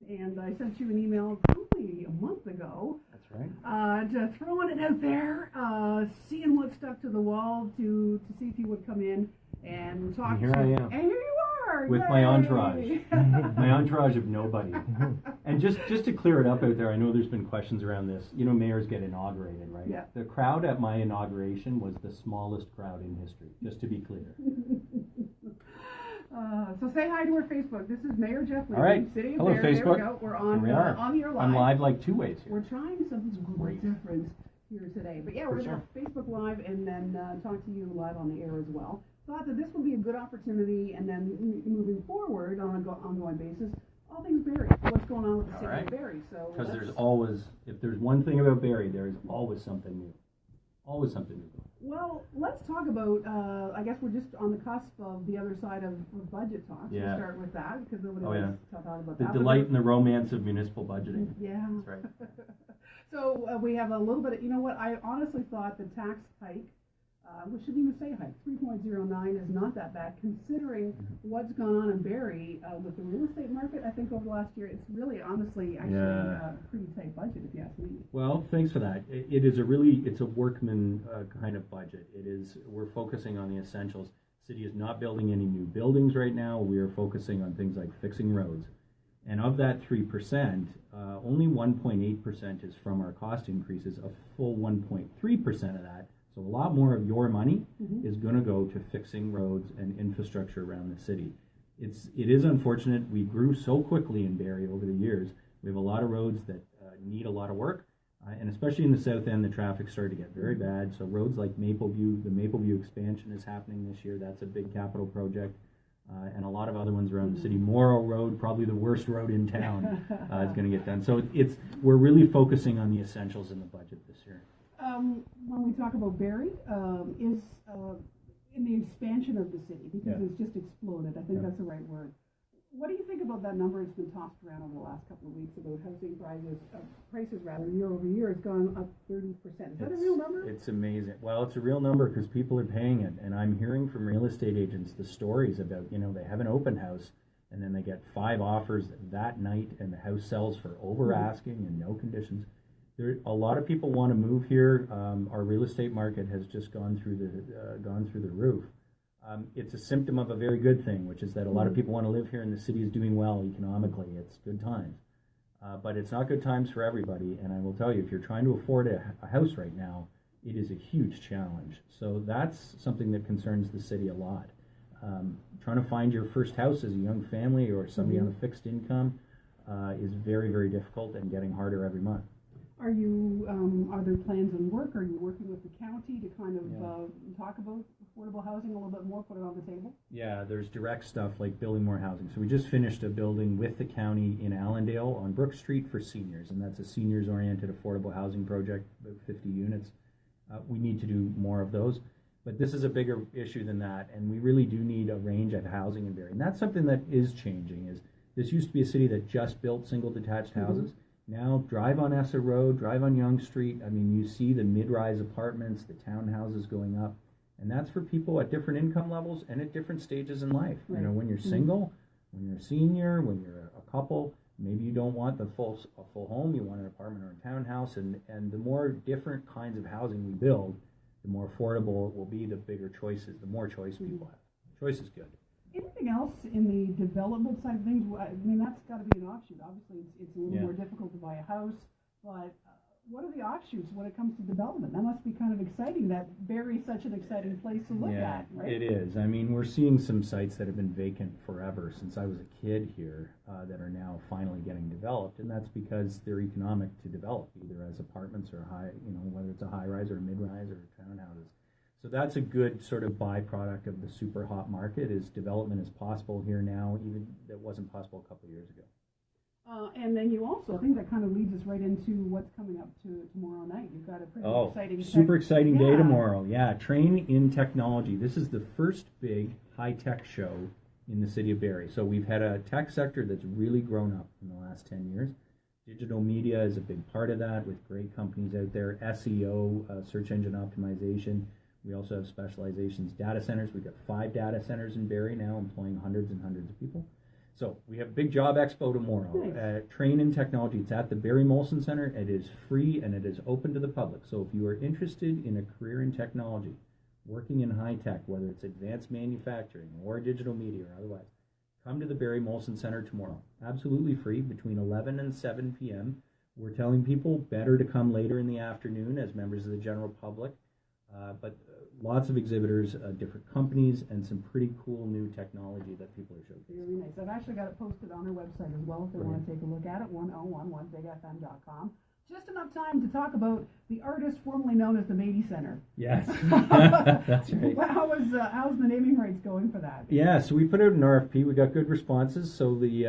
and I sent you an email probably a month ago. That's right. Just throwing it out there, seeing what stuck to the wall to see if you would come in and talk. And here I am. And here you are. With Yay! my entourage. My entourage of nobody. And just to clear it up out there, I know there's been questions around this. You know, mayors get inaugurated, right? Yeah. The crowd at my inauguration was the smallest crowd in history, just to be clear. So say hi to our Facebook. This is Mayor Jeff Lehman, All right. City of Hello, Barrie. Facebook. There we go. We're on, Here we are. on your live. I'm live like two ways here. We're trying something Great. different here today. But yeah, we're going to Facebook Live and then talk to you live on the air as well. Thought that this would be a good opportunity, and then moving forward on an ongoing basis, all things Barrie. What's going on with the city of Barrie? So because there's always, if there's one thing about Barrie, there is always something new. Always something new. Well, let's talk about, I guess we're just on the cusp of the other side of budget talks. Yeah. We'll start with that, because nobody wants to talk about that. The delight and the romance of municipal budgeting. Yeah. That's right. So we have a little bit of, you know what, I honestly thought the tax hike, we shouldn't even say hike, 3.09 is not that bad, considering what's gone on in Barrie with the real estate market. I think over the last year, it's really, honestly, actually a pretty tight budget, if you ask me. Well, thanks for that. It is it's a workman kind of budget. We're focusing on the essentials. The city is not building any new buildings right now. We are focusing on things like fixing roads. And of that 3%, only 1.8% is from our cost increases. A full 1.3% of that, so a lot more of your money is going to go to fixing roads and infrastructure around the city. It is unfortunate. We grew so quickly in Barrie over the years. We have a lot of roads that need a lot of work, and especially in the south end, the traffic started to get very bad. So roads like Mapleview, the Mapleview expansion is happening this year. That's a big capital project. And a lot of other ones around the city. Morrow Road, probably the worst road in town, is going to get done. So we're really focusing on the essentials in the budget this year. When we talk about Barrie, is in the expansion of the city, because it's just exploded. I think that's the right word. What do you think about that number? It's been tossed around over the last couple of weeks about housing prices year over year has gone up 30%. Is that a real number? It's amazing. Well, it's a real number because people are paying it. And I'm hearing from real estate agents the stories about, they have an open house and then they get 5 offers that night and the house sells for over asking and no conditions. A lot of people want to move here. Our real estate market has just gone through the roof. It's a symptom of a very good thing, which is that a lot of people want to live here and the city is doing well economically. It's good times. But it's not good times for everybody. And I will tell you, if you're trying to afford a house right now, it is a huge challenge. So that's something that concerns the city a lot. Trying to find your first house as a young family or somebody on a fixed income is very, very difficult and getting harder every month. Are there plans in work? Are you working with the county to kind of talk about affordable housing a little bit more, put it on the table? Yeah, there's direct stuff like building more housing. So we just finished a building with the county in Allendale on Brook Street for seniors, and that's a seniors-oriented affordable housing project, about 50 units. We need to do more of those. But this is a bigger issue than that, and we really do need a range of housing in Barrie. And that's something that is changing. This used to be a city that just built single detached houses. Now, drive on Essa Road, drive on Yonge Street. I mean, you see the mid-rise apartments, the townhouses going up. And that's for people at different income levels and at different stages in life. Right. When you're single, when you're a senior, when you're a couple, maybe you don't want a full home, you want an apartment or a townhouse. And the more different kinds of housing we build, the more affordable it will be, the bigger choices, the more choice people have. Choice is good. Anything else in the development side of things? I mean, that's got to be an offshoot. Obviously, it's a little more difficult to buy a house, but what are the offshoots when it comes to development? That must be kind of exciting, that Barrie's such an exciting place to look at, right? It is. I mean, we're seeing some sites that have been vacant forever since I was a kid here that are now finally getting developed, and that's because they're economic to develop, either as apartments or whether it's a high-rise or a mid-rise or townhouses. So that's a good sort of byproduct of the super hot market, is development is possible here now, even that wasn't possible a couple of years ago. And then you also, I think that kind of leads us right into what's coming up tomorrow night. You've got a pretty exciting super exciting day tomorrow. Yeah, Train in Technology. This is the first big high-tech show in the city of Barrie. So we've had a tech sector that's really grown up in the last 10 years. Digital media is a big part of that, with great companies out there. SEO, search engine optimization. We also have specializations, data centers. We've got 5 data centers in Barrie now, employing hundreds and hundreds of people. So we have Big Job Expo tomorrow. Nice. Train in Technology. It's at the Barrie Molson Center. It is free and it is open to the public. So if you are interested in a career in technology, working in high tech, whether it's advanced manufacturing or digital media or otherwise, come to the Barrie Molson Center tomorrow. Absolutely free between 11 and 7 p.m. We're telling people better to come later in the afternoon as members of the general public. But lots of exhibitors, different companies, and some pretty cool new technology that people are showcasing. Very nice. I've actually got it posted on our website as well if they want to take a look at it, 1011bigfm.com. Just enough time to talk about the artist formerly known as the Beatty Center. Yes, that's right. How's the naming rights going for that? Yeah, so we put out an RFP. We got good responses. So the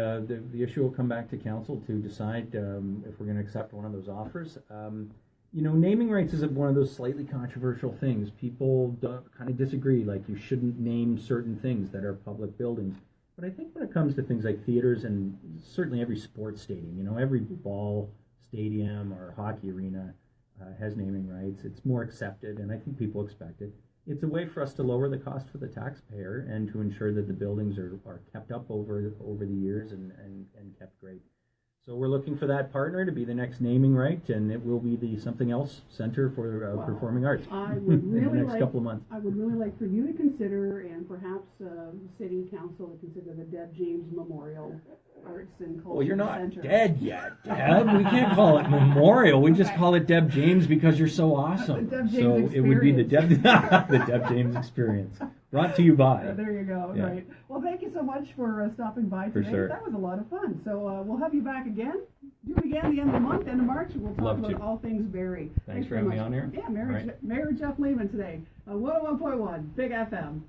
issue will come back to council to decide if we're going to accept one of those offers. Naming rights is one of those slightly controversial things. People kind of disagree, like you shouldn't name certain things that are public buildings. But I think when it comes to things like theaters and certainly every sports stadium, every ball stadium or hockey arena has naming rights. It's more accepted, and I think people expect it. It's a way for us to lower the cost for the taxpayer and to ensure that the buildings are kept up over the years and kept great. So we're looking for that partner to be the next naming right, and it will be the Something Else Center for Performing Arts in the next couple of months. I would really like for you to consider, and perhaps City Council to consider the Deb James Memorial Arts and Culture Center. Well, you're not dead yet, Deb. We can't call it Memorial. We just call it Deb James because you're so awesome. The Deb James Experience. It would be the Deb James Experience. Brought to you by. There you go. Yeah. Right. Well, thank you so much for stopping by today. Sure. That was a lot of fun. So we'll have you back again. Do it again the end of the month, end of March, and we'll talk about all things Barrie. Thanks for having me on here. Yeah, Mayor Jeff Lehman today. 101.1 Big FM.